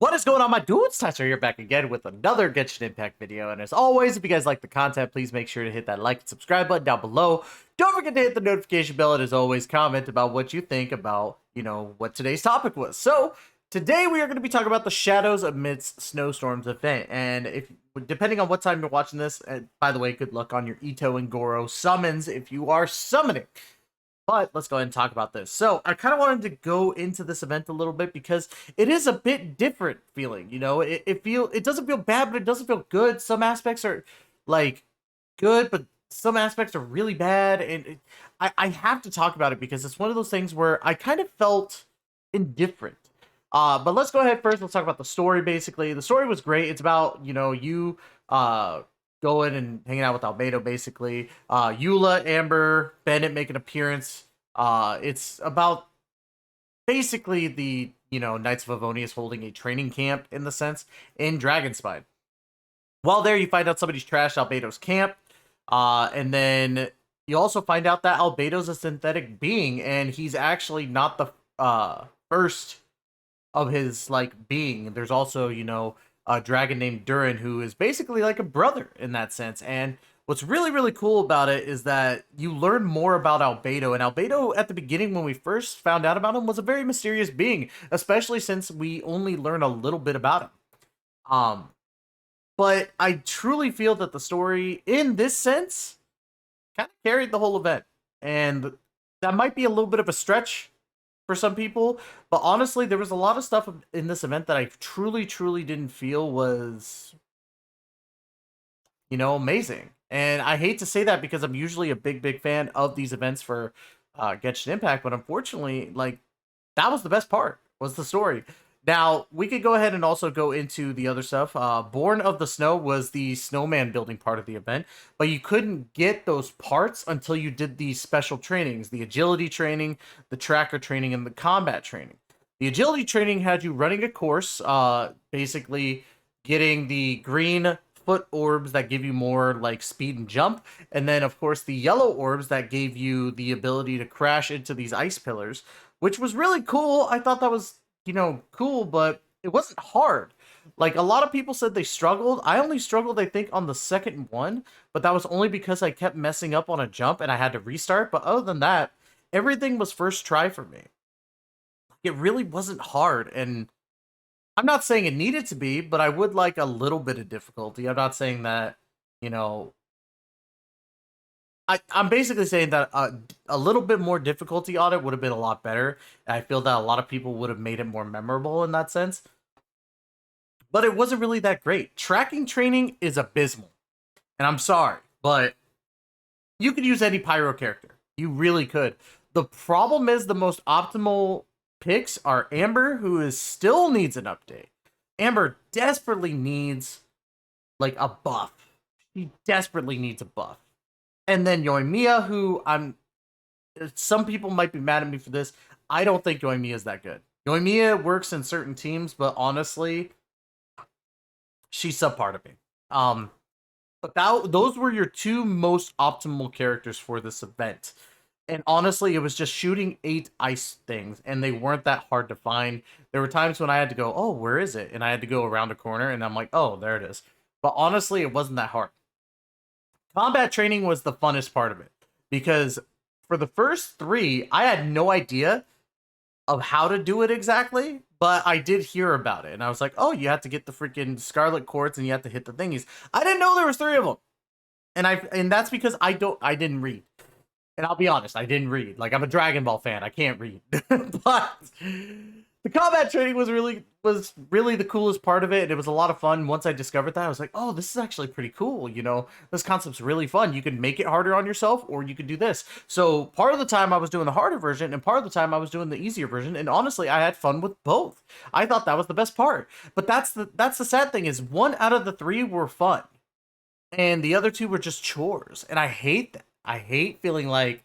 What is going on, my dudes? Tystra here, back again with another Genshin Impact video. And as always, if you guys like the content, please make sure to hit that like and subscribe button down below. Don't forget to hit the notification bell, and as always, comment about what you think about, what today's topic was. So, today we are going to be talking about the Shadows Amidst Snowstorms event. And if depending on what time you're watching this, and by the way, good luck on your Ito and Goro summons if you are summoning. But let's go ahead and talk about this. So I kind of wanted to go into this event a little bit because it is a bit different feeling. It doesn't feel bad, but it doesn't feel good. Some aspects are like good, but some aspects are really bad. And I have to talk about it because it's one of those things where I kind of felt indifferent. But let's go ahead first. Let's talk about the story. Basically, the story was great. It's about you going and hanging out with Albedo, basically. Eula, Amber, Bennett make an appearance. It's about basically the Knights of Avonius holding a training camp in the sense in Dragonspine. While there, you find out somebody's trashed Albedo's camp, and then you also find out that Albedo's a synthetic being, and he's actually not the first of his being. There's also a dragon named Durin, who is basically like a brother in that sense. And what's really, really cool about it is that you learn more about Albedo. And Albedo, at the beginning, when we first found out about him, was a very mysterious being, especially since we only learn a little bit about him. But I truly feel that the story, in this sense, kind of carried the whole event. And that might be a little bit of a stretch for some people, but honestly, there was a lot of stuff in this event that I truly didn't feel was amazing. And I hate to say that because I'm usually a big fan of these events for Genshin Impact, but unfortunately, that was the best part, was the story. Now, we could go ahead and also go into the other stuff. Born of the Snow was the snowman building part of the event, but you couldn't get those parts until you did these special trainings, the agility training, the tracker training, and the combat training. The agility training had you running a course, basically getting the green foot orbs that give you more speed and jump, and then of course the yellow orbs that gave you the ability to crash into these ice pillars, which was really cool. I thought that was cool, but it wasn't hard. A lot of people said they struggled. I only struggled, I think, on the second one, but that was only because I kept messing up on a jump and I had to restart. But other than that, everything was first try for me. It really wasn't hard, and I'm not saying it needed to be, but I would like a little bit of difficulty. I'm not saying that, I'm basically saying that a little bit more difficulty on it would have been a lot better. I feel that a lot of people would have made it more memorable in that sense. But it wasn't really that great. Tracking training is abysmal. And I'm sorry, but you could use any Pyro character. You really could. The problem is the most optimal picks are Amber, who still needs an update. Amber desperately needs a buff. She desperately needs a buff. And then Yoimiya, who some people might be mad at me for this. I don't think Yoimiya is that good. Yoimiya works in certain teams, but honestly, she's subpar to me. But those were your two most optimal characters for this event. And honestly, it was just shooting 8 ice things, and they weren't that hard to find. There were times when I had to go, oh, where is it? And I had to go around a corner, and I'm like, oh, there it is. But honestly, it wasn't that hard. Combat training was the funnest part of it, because for the first 3, I had no idea of how to do it exactly, but I did hear about it, and I was like, oh, you have to get the freaking Scarlet Quartz, and you have to hit the thingies. I didn't know there was 3 of them, and that's because I didn't read. And I'll be honest, I didn't read. I'm a Dragon Ball fan. I can't read. But the combat training was really the coolest part of it. And it was a lot of fun. Once I discovered that, I was like, oh, this is actually pretty cool. This concept's really fun. You can make it harder on yourself, or you can do this. So part of the time I was doing the harder version, and part of the time I was doing the easier version. And honestly, I had fun with both. I thought that was the best part. But that's the sad thing, is 1 out of the 3 were fun, and the other 2 were just chores. And I hate that. I hate feeling like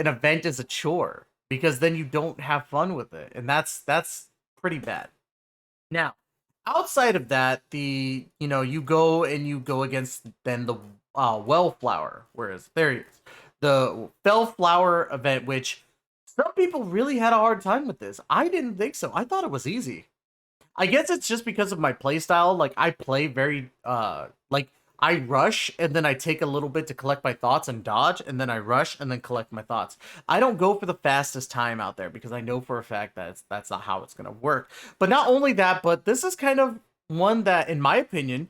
an event is a chore, because then you don't have fun with it, and that's pretty bad. Now, outside of that, you go against then the Wellflower, whereas there he is, the Bellflower event, which some people really had a hard time with this. I didn't think so. I thought it was easy. I guess it's just because of my playstyle. Like I play very like I rush and then I take a little bit to collect my thoughts and dodge, and then I rush and then collect my thoughts. I don't go for the fastest time out there because I know for a fact that that's not how it's gonna work. But not only that, but this is kind of one that, in my opinion,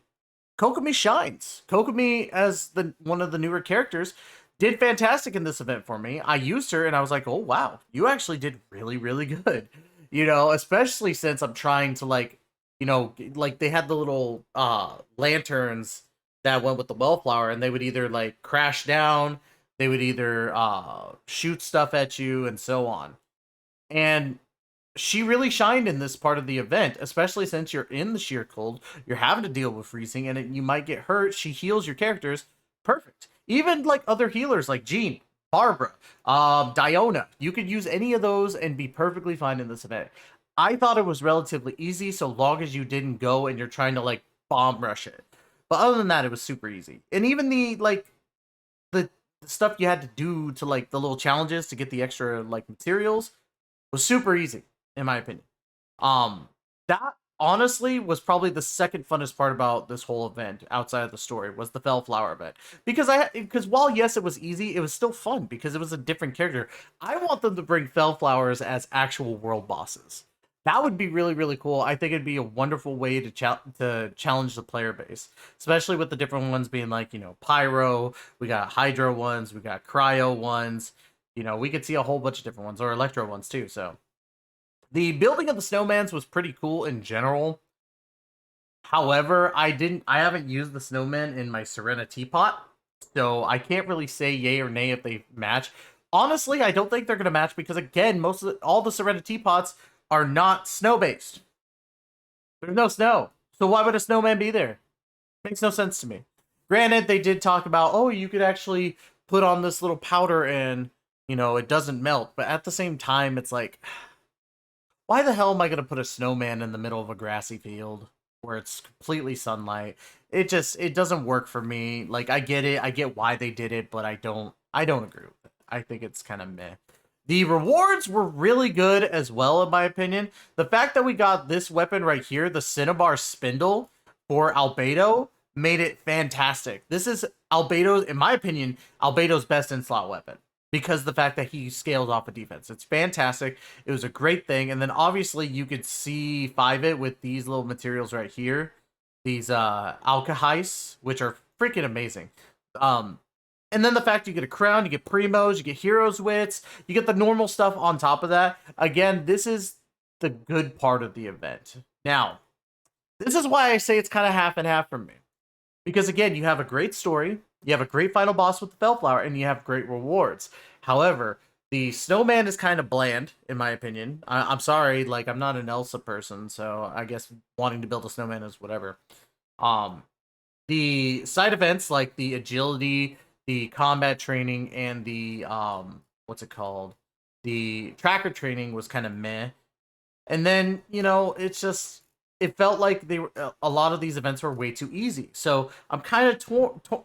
Kokomi shines. Kokomi, as the one of the newer characters, did fantastic in this event for me. I used her and I was like, oh wow, you actually did really, really good. You know, especially since I'm trying to like, you know, like they had the little lanterns that went with the wellflower, and they would either like crash down, they would either shoot stuff at you, and so on. And she really shined in this part of the event, especially since you're in the sheer cold, you're having to deal with freezing, and you might get hurt. She heals your characters. Perfect. Even like other healers like Jean, Barbara, Diona, you could use any of those and be perfectly fine in this event. I thought it was relatively easy so long as you didn't go and you're trying to like bomb rush it. But other than that, it was super easy. And even the like the stuff you had to do to like the little challenges to get the extra like materials was super easy in my opinion. That honestly was probably the second funnest part about this whole event outside of the story was the Fellflower event. Because while yes it was easy, it was still fun because it was a different character. I want them to bring Fellflowers as actual world bosses. That would be really, really cool. I think it'd be a wonderful way to challenge the player base, especially with the different ones being like, you know, Pyro, we got Hydro ones, we got Cryo ones, you know, we could see a whole bunch of different ones, or Electro ones too, so the building of the snowmans was pretty cool in general. However, I haven't used the snowman in my Serena teapot, so I can't really say yay or nay if they match. Honestly, I don't think they're gonna match because again, all the Serena teapots are not snow based. There's no snow, so why would a snowman be there? Makes no sense to me. Granted, they did talk about, oh, you could actually put on this little powder and you know it doesn't melt, but at the same time, it's like, why the hell am I going to put a snowman in the middle of a grassy field where it's completely sunlight? It doesn't work for me. Like I get it. I get why they did it, but I don't agree with it. I think it's kind of meh. The rewards were really good as well, in my opinion. The fact that we got this weapon right here, the Cinnabar Spindle for Albedo, made it fantastic. This is Albedo's, in my opinion, Albedo's best in-slot weapon because of the fact that he scales off of defense. It's fantastic. It was a great thing. And then obviously you could see 5 it with these little materials right here. These alkahis, which are freaking amazing. And then the fact you get a crown, you get primos, you get heroes wits, you get the normal stuff on top of that. Again, this is the good part of the event. Now, this is why I say it's kind of half and half for me. Because again, you have a great story, you have a great final boss with the Fellflower, and you have great rewards. However, the snowman is kind of bland, in my opinion. I'm sorry, like, I'm not an Elsa person, so I guess wanting to build a snowman is whatever. The side events, like the agility, the combat training, and the, what's it called? The tracker training was kind of meh. And then, you know, it's just, it felt like they were, a lot of these events were way too easy. So I'm kind of torn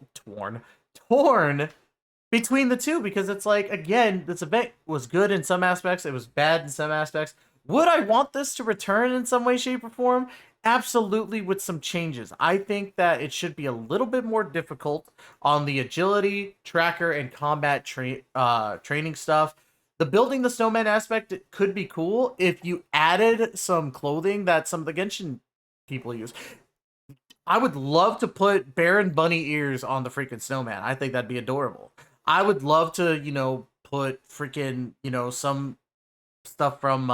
between the two because it's like, again, this event was good in some aspects, it was bad in some aspects. Would I want this to return in some way, shape, or form? Absolutely, with some changes. I think that it should be a little bit more difficult on the agility, tracker, and combat training stuff. The building the snowman aspect could be cool if you added some clothing that some of the Genshin people use. I would love to put Baron Bunny ears on the freaking snowman. I think that'd be adorable. I would love to, you know, put freaking, you know, some stuff from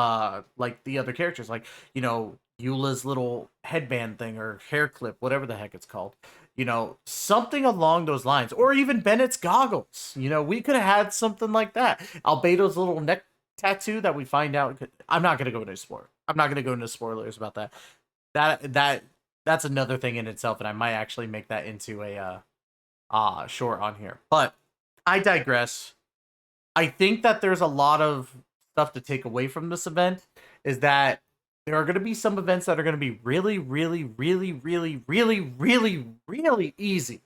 like the other characters, like, you know, Eula's little headband thing or hair clip, whatever the heck it's called. You know, something along those lines, or even Bennett's goggles. You know, we could have had something like that. Albedo's little neck tattoo that we find out. I'm not gonna go into spoiler. I'm not gonna go into spoilers about that. That's another thing in itself, and I might actually make that into a short on here. But I digress. I think that there's a lot of stuff to take away from this event. Is that there are going to be some events that are going to be really, really, really, really, really, really, really easy.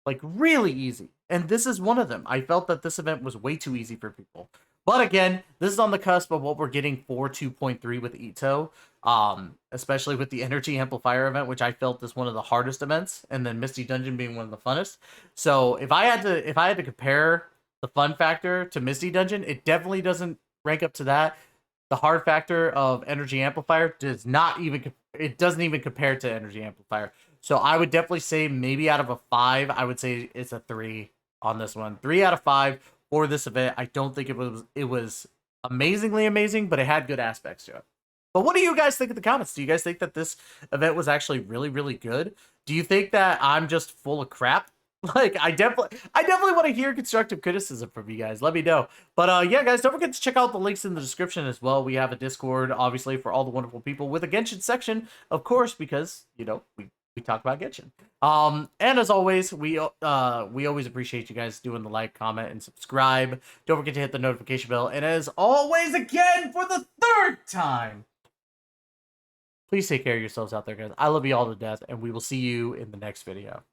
Like, really easy. And this is one of them. I felt that this event was way too easy for people. But again, this is on the cusp of what we're getting for 2.3 with Ito. Especially with the Energy Amplifier event, which I felt is one of the hardest events, and then Misty Dungeon being one of the funnest. So if I had to compare the fun factor to Misty Dungeon, it definitely doesn't rank up to that. The hard factor of Energy Amplifier doesn't even compare to Energy Amplifier. So I would definitely say maybe out of a 5, I would say it's a 3 on this one. 3 out of 5 for this event. I don't think it was amazingly amazing, but it had good aspects to it. But what do you guys think in the comments? Do you guys think that this event was actually really, really good? Do you think that I'm just full of crap? Like, I definitely want to hear constructive criticism from you guys. Let me know. But yeah, guys, don't forget to check out the links in the description as well. We have a Discord, obviously, for all the wonderful people with a Genshin section, of course, because, you know, we talk about Genshin. And as always, we always appreciate you guys doing the like, comment, and subscribe. Don't forget to hit the notification bell. And as always, again, for the 3rd time, please take care of yourselves out there, guys. I love you all to death, and we will see you in the next video.